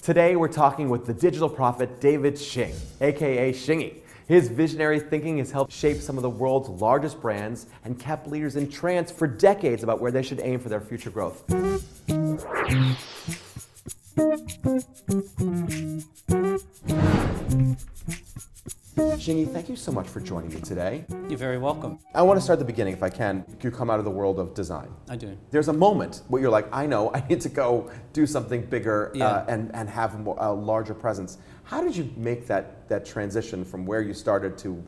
Today we're talking with the digital prophet David Shing, aka Shingy. His visionary thinking has helped shape some of the world's largest brands and kept leaders in trance for decades about where they should aim for their future growth. Shingy, thank you so much for joining me today. You're very welcome. I want to start at the beginning, if I can. You come out of the world of design. I do. There's a moment where you're like, I know, I need to go do something bigger Yeah. and have a larger presence. How did you make that transition from where you started to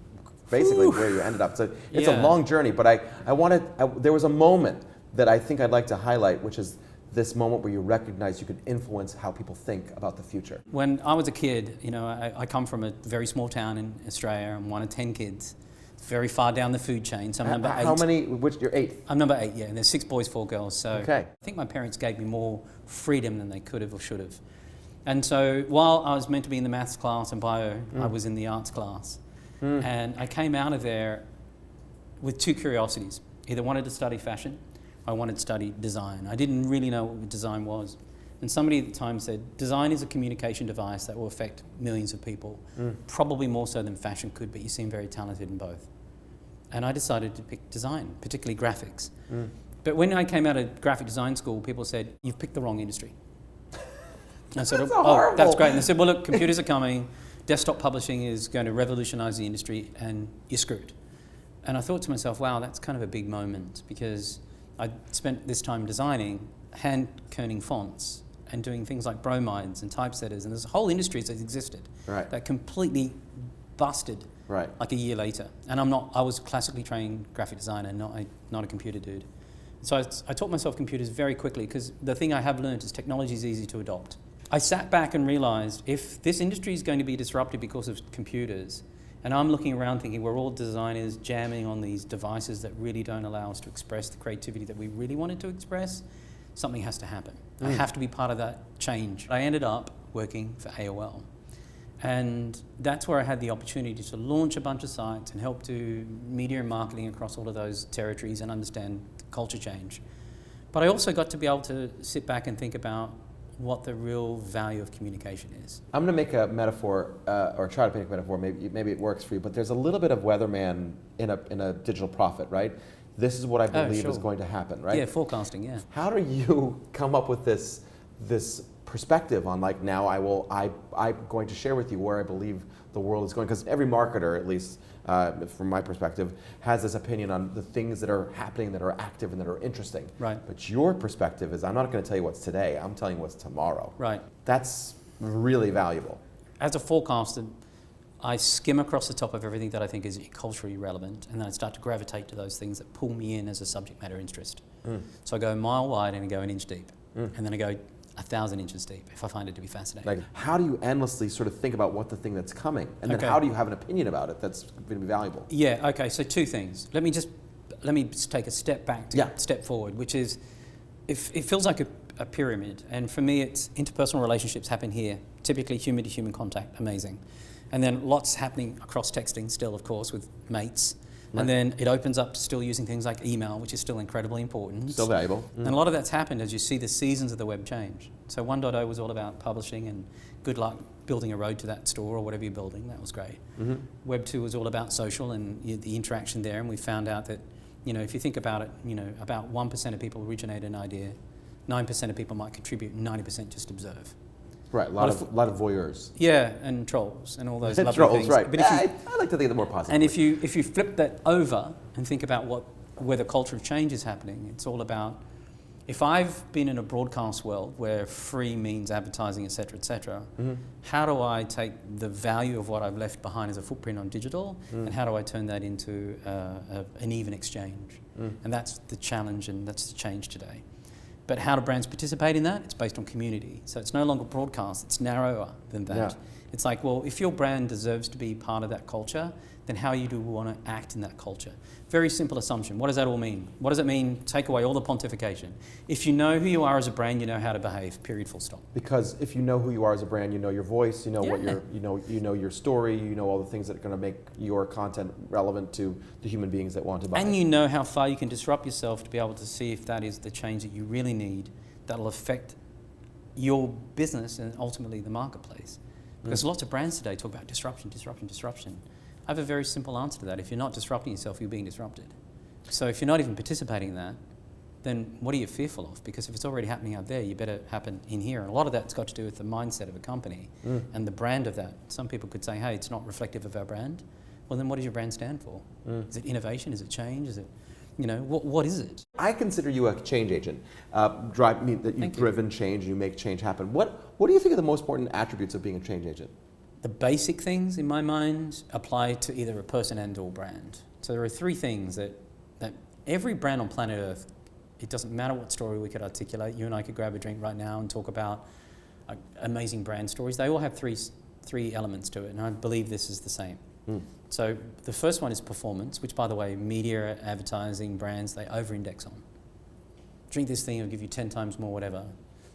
basically where you ended up? So it's a long journey, but there was a moment that I think I'd like to highlight, which is this moment where you recognize you could influence how people think about the future. When I was a kid, I come from a very small town in Australia. I'm one of 10 kids. It's very far down the food chain. So I'm number 8. How many? You're 8? I'm number 8, yeah. And there's 6 boys, 4 girls. So okay. I think my parents gave me more freedom than they could have or should have. And so while I was meant to be in the maths class and bio, I was in the arts class. And I came out of there with 2 curiosities. Either wanted to study fashion, I wanted to study design. I didn't really know what design was. And somebody at the time said, design is a communication device that will affect millions of people, probably more so than fashion could, but you seem very talented in both. And I decided to pick design, particularly graphics. But when I came out of graphic design school, people said, you've picked the wrong industry. And I said, oh, that's great. And they said, well, look, computers are coming, desktop publishing is going to revolutionize the industry, and you're screwed. And I thought to myself, wow, that's kind of a big moment, because I spent this time designing, hand-kerning fonts, and doing things like bromides and typesetters, and there's whole industries that existed that completely busted like a year later. And I was a classically trained graphic designer, not a computer dude. So I taught myself computers very quickly, because the thing I have learned is technology is easy to adopt. I sat back and realized if this industry is going to be disrupted because of computers, and I'm looking around thinking we're all designers jamming on these devices that really don't allow us to express the creativity that we really wanted to express, something has to happen. I have to be part of that change. I ended up working for AOL. And that's where I had the opportunity to launch a bunch of sites and help do media and marketing across all of those territories and understand culture change. But I also got to be able to sit back and think about what the real value of communication is. I'm going to make a metaphor, or try to make a metaphor, maybe it works for you, but there's a little bit of weatherman in a digital prophet, right? This is what I believe is going to happen, right? Yeah, forecasting, yeah. How do you come up with this perspective on, like, now I'm going to share with you where I believe the world is going? Because every marketer, at least from my perspective, has this opinion on the things that are happening, that are active and that are interesting. Right. But your perspective is, I'm not going to tell you what's today, I'm telling you what's tomorrow. Right. That's really valuable. As a forecaster, I skim across the top of everything that I think is culturally relevant, and then I start to gravitate to those things that pull me in as a subject matter interest. So I go a mile wide and I go an inch deep, and then I go 1,000 inches deep if I find it to be fascinating. Like, how do you endlessly sort of think about what the thing that's coming, and then how do you have an opinion about it that's going to be valuable? Yeah. Okay. So 2 things. Let me just take a step back to step forward, which is, if it feels like a pyramid, and for me, it's interpersonal relationships happen here. Typically, human to human contact, amazing, and then lots happening across texting still, of course, with mates. And then it opens up to still using things like email, which is still incredibly important. Still valuable. And a lot of that's happened as you see the seasons of the web change. So 1.0 was all about publishing, and good luck building a road to that store or whatever you're building. That was great. Web 2 was all about social and the interaction there. And we found out that, if you think about it, about 1% of people originate an idea, 9% of people might contribute, 90% just observe. Right, a lot of voyeurs. Yeah, and trolls and all those lovely trolls, things. Right. But I like to think of the more positive. And if you flip that over and think about where the culture of change is happening, it's all about, if I've been in a broadcast world where free means advertising, et cetera, how do I take the value of what I've left behind as a footprint on digital, and how do I turn that into an even exchange? And that's the challenge, and that's the change today. But how do brands participate in that? It's based on community. So it's no longer broadcast, it's narrower than that. Yeah. It's like, well, if your brand deserves to be part of that culture, then how you do want to act in that culture. Very simple assumption. What does that all mean? What does it mean? Take away all the pontification. If you know who you are as a brand, you know how to behave. Period. Full stop. Because if you know who you are as a brand, you know your voice, you know what you know your story, you know all the things that are going to make your content relevant to the human beings that want to buy. And you know how far you can disrupt yourself to be able to see if that is the change that you really need, that'll affect your business and ultimately the marketplace. Because lots of brands today talk about disruption, disruption, disruption. I have a very simple answer to that. If you're not disrupting yourself, you're being disrupted. So if you're not even participating in that, then what are you fearful of? Because if it's already happening out there, you better happen in here. And a lot of that's got to do with the mindset of a company and the brand of that. Some people could say, hey, it's not reflective of our brand. Well, then what does your brand stand for? Is it innovation? Is it change? Is it, what is it? I consider you a change agent. You've driven change, you make change happen. What do you think are the most important attributes of being a change agent? The basic things in my mind apply to either a person and or brand. So there are three things that every brand on planet Earth, it doesn't matter what story we could articulate. You and I could grab a drink right now and talk about amazing brand stories. They all have three elements to it, and I believe this is the same. So the first one is performance, which, by the way, media, advertising, brands, they over-index on. Drink this thing, it'll give you 10 times more whatever.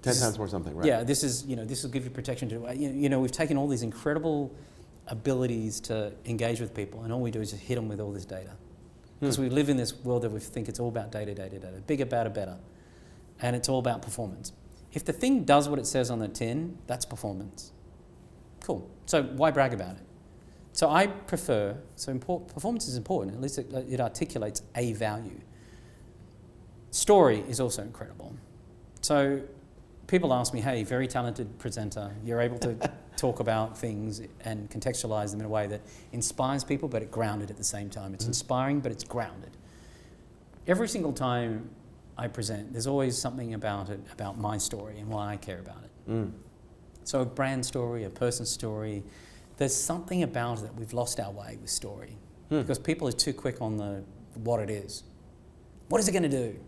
10 times more something, right? Yeah, this will give you protection to, we've taken all these incredible abilities to engage with people, and all we do is just hit them with all this data. Because we live in this world that we think it's all about data, bigger, better, better. And it's all about performance. If the thing does what it says on the tin, that's performance. Cool. So why brag about it? So I prefer, performance is important, at least it articulates a value. Story is also incredible. So people ask me, hey, very talented presenter, you're able to talk about things and contextualize them in a way that inspires people, but it's grounded at the same time. It's inspiring, but it's grounded. Every single time I present, there's always something about it, about my story and why I care about it. So a brand story, a person's story, there's something about it that we've lost our way with story. Because people are too quick on what it is. What is it going to do?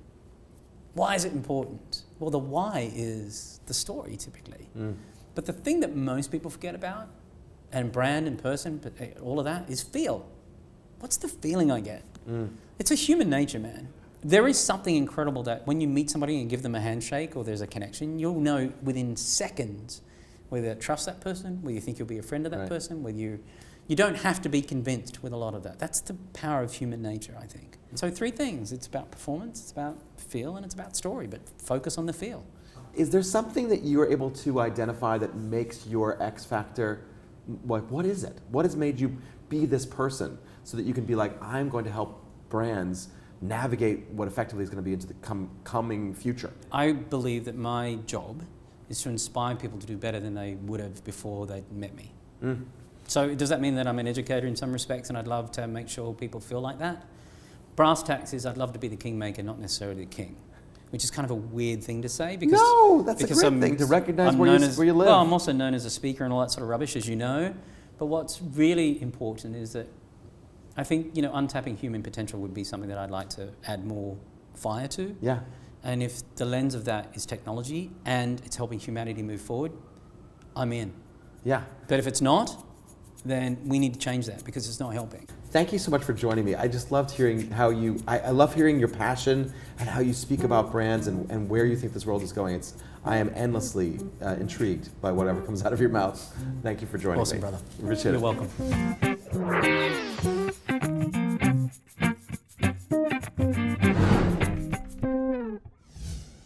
Why is it important? Well, the why is the story typically. But the thing that most people forget about, and brand and person, but all of that, is feel. What's the feeling I get? It's a human nature, man. There is something incredible that when you meet somebody and give them a handshake or there's a connection, you'll know within seconds whether you trust that person, whether you think you'll be a friend of that person, whether you don't have to be convinced with a lot of that. That's the power of human nature, I think. So three things. It's about performance, it's about feel, and it's about story, but focus on the feel. Is there something that you're able to identify that makes your X factor? Like, what is it? What has made you be this person so that you can be like, I'm going to help brands navigate what effectively is going to be into the coming future? I believe that my job is to inspire people to do better than they would have before they met me. So does that mean that I'm an educator in some respects and I'd love to make sure people feel like that? Brass tacks is I'd love to be the kingmaker, not necessarily the king, which is kind of a weird thing to say. Because, no, that's a great thing, to recognize where you live. Well, I'm also known as a speaker and all that sort of rubbish, as you know. But what's really important is that I think, untapping human potential would be something that I'd like to add more fire to. Yeah. And if the lens of that is technology and it's helping humanity move forward, I'm in. Yeah. But if it's not, then we need to change that because it's not helping. Thank you so much for joining me. I just loved hearing how I love hearing your passion and how you speak about brands and where you think this world is going. I am endlessly intrigued by whatever comes out of your mouth. Thank you for joining me. Awesome, brother. Appreciate it. You're welcome.